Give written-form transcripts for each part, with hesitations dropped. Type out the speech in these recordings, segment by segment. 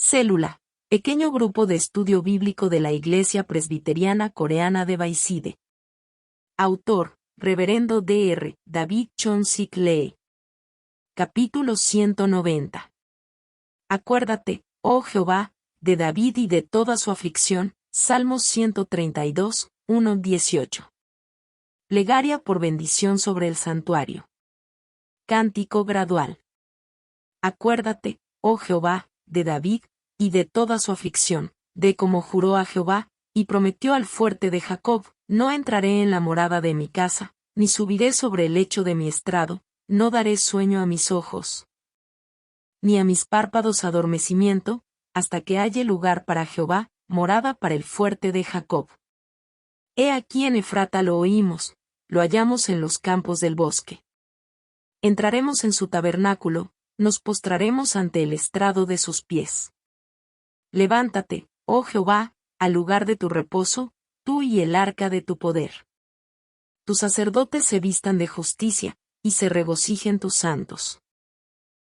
Célula, pequeño grupo de estudio bíblico de la Iglesia Presbiteriana Coreana de Baiside. Autor, Reverendo Dr. David Chon-sik Lee. Capítulo 190. Acuérdate, oh Jehová, de David y de toda su aflicción. Salmos 132, 1-18. Plegaria por bendición sobre el santuario. Cántico gradual. Acuérdate, oh Jehová, de David, y de toda su aflicción, de como juró a Jehová, y prometió al fuerte de Jacob: no entraré en la morada de mi casa, ni subiré sobre el lecho de mi estrado, no daré sueño a mis ojos, ni a mis párpados adormecimiento, hasta que halle lugar para Jehová, morada para el fuerte de Jacob. He aquí en Efrata lo oímos, lo hallamos en los campos del bosque. Entraremos en su tabernáculo, nos postraremos ante el estrado de sus pies. Levántate, oh Jehová, al lugar de tu reposo, tú y el arca de tu poder. Tus sacerdotes se vistan de justicia, y se regocijen tus santos.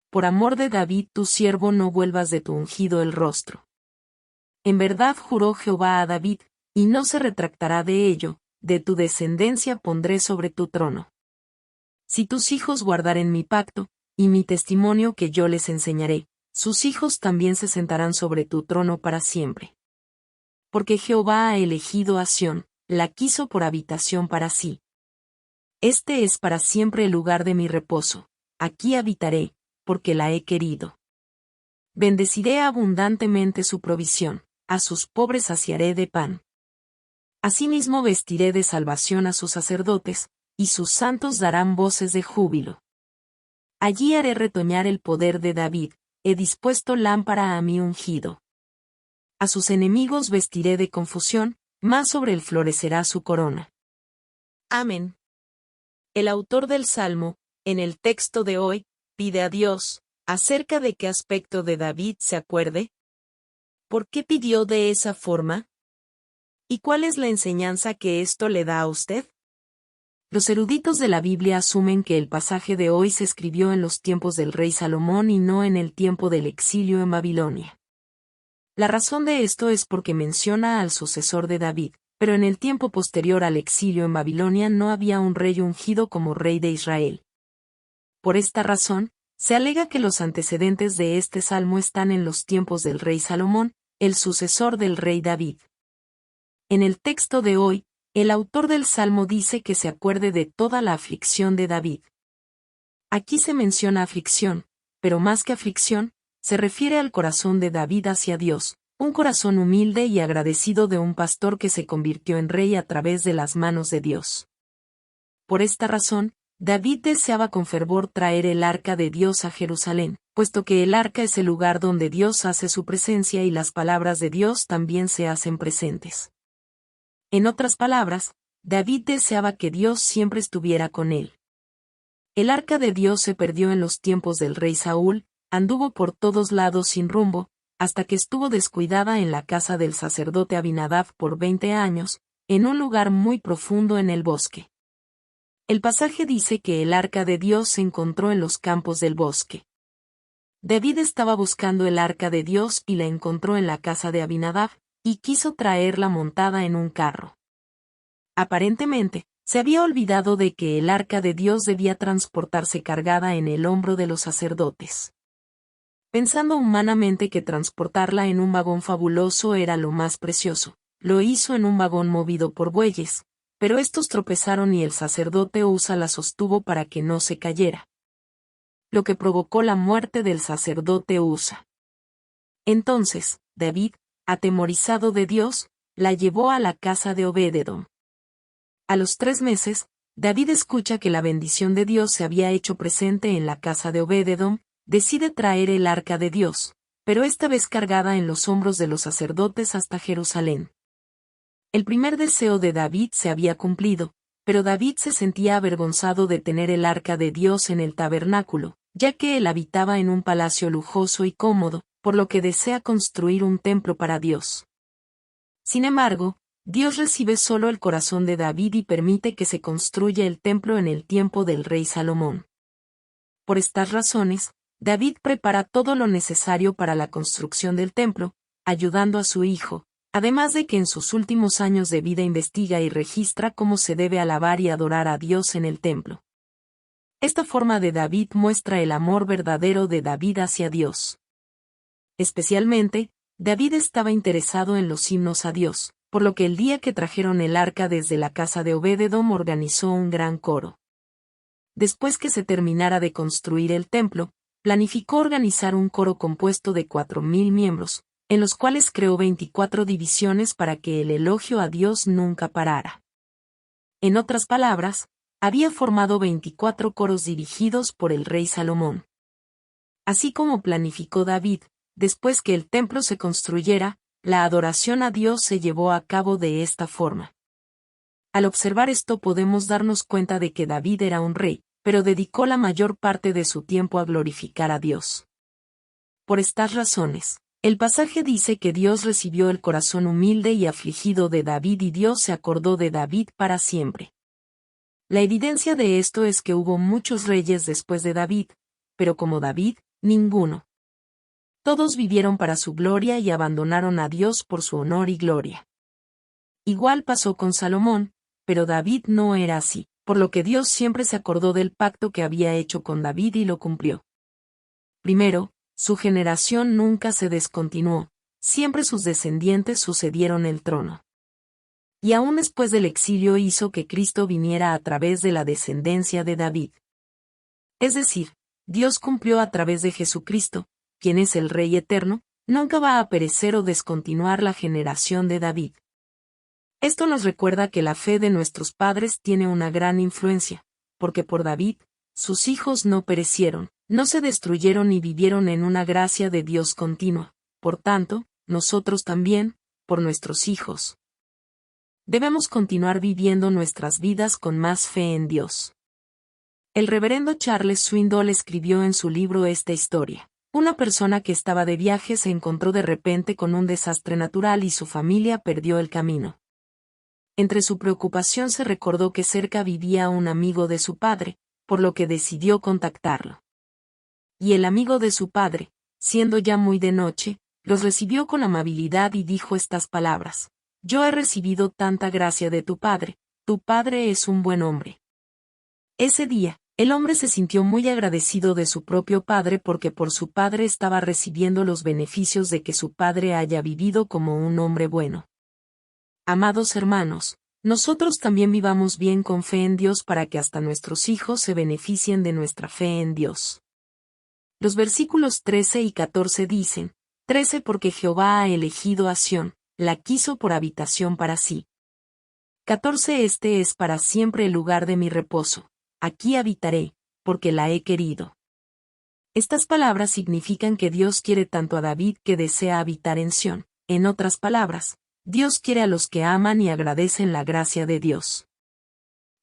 Por amor de David tu siervo no vuelvas de tu ungido el rostro. En verdad juró Jehová a David, y no se retractará de ello: de tu descendencia pondré sobre tu trono. Si tus hijos guardaren mi pacto, y mi testimonio que yo les enseñaré, sus hijos también se sentarán sobre tu trono para siempre. Porque Jehová ha elegido a Sión, la quiso por habitación para sí. Este es para siempre el lugar de mi reposo, aquí habitaré, porque la he querido. Bendeciré abundantemente su provisión, a sus pobres saciaré de pan. Asimismo vestiré de salvación a sus sacerdotes, y sus santos darán voces de júbilo. Allí haré retoñar el poder de David, he dispuesto lámpara a mi ungido. A sus enemigos vestiré de confusión, mas sobre él florecerá su corona. Amén. El autor del Salmo, en el texto de hoy, pide a Dios, acerca de qué aspecto de David se acuerde. ¿Por qué pidió de esa forma? ¿Y cuál es la enseñanza que esto le da a usted? Los eruditos de la Biblia asumen que el pasaje de hoy se escribió en los tiempos del rey Salomón y no en el tiempo del exilio en Babilonia. La razón de esto es porque menciona al sucesor de David, pero en el tiempo posterior al exilio en Babilonia no había un rey ungido como rey de Israel. Por esta razón, se alega que los antecedentes de este salmo están en los tiempos del rey Salomón, el sucesor del rey David. En el texto de hoy, el autor del salmo dice que se acuerde de toda la aflicción de David. Aquí se menciona aflicción, pero más que aflicción, se refiere al corazón de David hacia Dios, un corazón humilde y agradecido de un pastor que se convirtió en rey a través de las manos de Dios. Por esta razón, David deseaba con fervor traer el arca de Dios a Jerusalén, puesto que el arca es el lugar donde Dios hace su presencia y las palabras de Dios también se hacen presentes. En otras palabras, David deseaba que Dios siempre estuviera con él. El arca de Dios se perdió en los tiempos del rey Saúl, anduvo por todos lados sin rumbo, hasta que estuvo descuidada en la casa del sacerdote Abinadab por 20 años, en un lugar muy profundo en el bosque. El pasaje dice que el arca de Dios se encontró en los campos del bosque. David estaba buscando el arca de Dios y la encontró en la casa de Abinadab, y quiso traerla montada en un carro. Aparentemente, se había olvidado de que el arca de Dios debía transportarse cargada en el hombro de los sacerdotes. Pensando humanamente que transportarla en un vagón fabuloso era lo más precioso, lo hizo en un vagón movido por bueyes, pero estos tropezaron y el sacerdote Usa la sostuvo para que no se cayera, lo que provocó la muerte del sacerdote Usa. Entonces, David, atemorizado de Dios, la llevó a la casa de Obed-edom. A los 3 meses, David escucha que la bendición de Dios se había hecho presente en la casa de Obed-edom, decide traer el arca de Dios, pero esta vez cargada en los hombros de los sacerdotes hasta Jerusalén. El primer deseo de David se había cumplido, pero David se sentía avergonzado de tener el arca de Dios en el tabernáculo, ya que él habitaba en un palacio lujoso y cómodo, por lo que desea construir un templo para Dios. Sin embargo, Dios recibe solo el corazón de David y permite que se construya el templo en el tiempo del rey Salomón. Por estas razones, David prepara todo lo necesario para la construcción del templo, ayudando a su hijo, además de que en sus últimos años de vida investiga y registra cómo se debe alabar y adorar a Dios en el templo. Esta forma de David muestra el amor verdadero de David hacia Dios. Especialmente, David estaba interesado en los himnos a Dios, por lo que el día que trajeron el arca desde la casa de Obed-edom organizó un gran coro. Después que se terminara de construir el templo, planificó organizar un coro compuesto de 4,000 miembros, en los cuales creó 24 divisiones para que el elogio a Dios nunca parara. En otras palabras, había formado 24 coros dirigidos por el rey Salomón. Así como planificó David, después que el templo se construyera, la adoración a Dios se llevó a cabo de esta forma. Al observar esto podemos darnos cuenta de que David era un rey, pero dedicó la mayor parte de su tiempo a glorificar a Dios. Por estas razones, el pasaje dice que Dios recibió el corazón humilde y afligido de David y Dios se acordó de David para siempre. La evidencia de esto es que hubo muchos reyes después de David, pero como David, ninguno. Todos vivieron para su gloria y abandonaron a Dios por su honor y gloria. Igual pasó con Salomón, pero David no era así, por lo que Dios siempre se acordó del pacto que había hecho con David y lo cumplió. Primero, su generación nunca se descontinuó, siempre sus descendientes sucedieron el trono. Y aún después del exilio hizo que Cristo viniera a través de la descendencia de David. Es decir, Dios cumplió a través de Jesucristo, quien es el Rey eterno, nunca va a perecer o descontinuar la generación de David. Esto nos recuerda que la fe de nuestros padres tiene una gran influencia, porque por David, sus hijos no perecieron, no se destruyeron y vivieron en una gracia de Dios continua. Por tanto, nosotros también, por nuestros hijos, debemos continuar viviendo nuestras vidas con más fe en Dios. El reverendo Charles Swindoll escribió en su libro esta historia. Una persona que estaba de viaje se encontró de repente con un desastre natural y su familia perdió el camino. Entre su preocupación se recordó que cerca vivía un amigo de su padre, por lo que decidió contactarlo. Y el amigo de su padre, siendo ya muy de noche, los recibió con amabilidad y dijo estas palabras: «Yo he recibido tanta gracia de tu padre es un buen hombre». Ese día, el hombre se sintió muy agradecido de su propio padre porque por su padre estaba recibiendo los beneficios de que su padre haya vivido como un hombre bueno. Amados hermanos, nosotros también vivamos bien con fe en Dios para que hasta nuestros hijos se beneficien de nuestra fe en Dios. Los versículos 13 y 14 dicen: 13 porque Jehová ha elegido a Sión, la quiso por habitación para sí. 14 Este es para siempre el lugar de mi reposo. Aquí habitaré, porque la he querido. Estas palabras significan que Dios quiere tanto a David que desea habitar en Sión. En otras palabras, Dios quiere a los que aman y agradecen la gracia de Dios.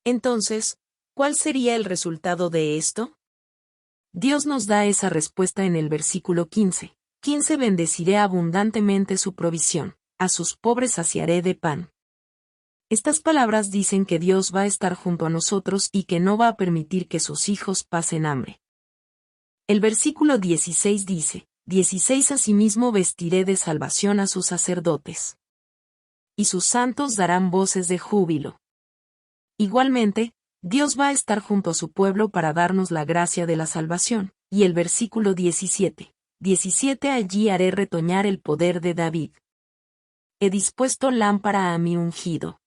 Entonces, ¿cuál sería el resultado de esto? Dios nos da esa respuesta en el versículo 15. 15 Bendeciré abundantemente su provisión, a sus pobres saciaré de pan. Estas palabras dicen que Dios va a estar junto a nosotros y que no va a permitir que sus hijos pasen hambre. El versículo 16 dice: 16 Asimismo vestiré de salvación a sus sacerdotes. Y sus santos darán voces de júbilo. Igualmente, Dios va a estar junto a su pueblo para darnos la gracia de la salvación. Y el versículo 17. 17 Allí haré retoñar el poder de David. He dispuesto lámpara a mi ungido.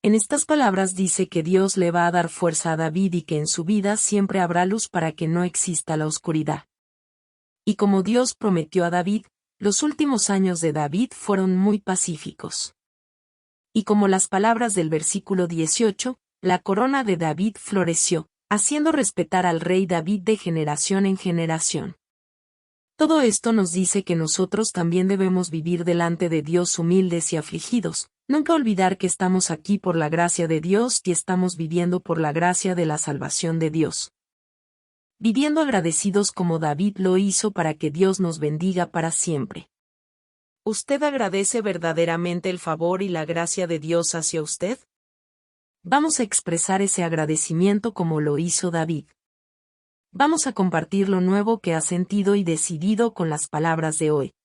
En estas palabras dice que Dios le va a dar fuerza a David y que en su vida siempre habrá luz para que no exista la oscuridad. Y como Dios prometió a David, los últimos años de David fueron muy pacíficos. Y como las palabras del versículo 18, la corona de David floreció, haciendo respetar al rey David de generación en generación. Todo esto nos dice que nosotros también debemos vivir delante de Dios humildes y afligidos, nunca olvidar que estamos aquí por la gracia de Dios y estamos viviendo por la gracia de la salvación de Dios. Viviendo agradecidos como David lo hizo para que Dios nos bendiga para siempre. ¿Usted agradece verdaderamente el favor y la gracia de Dios hacia usted? Vamos a expresar ese agradecimiento como lo hizo David. Vamos a compartir lo nuevo que has sentido y decidido con las palabras de hoy.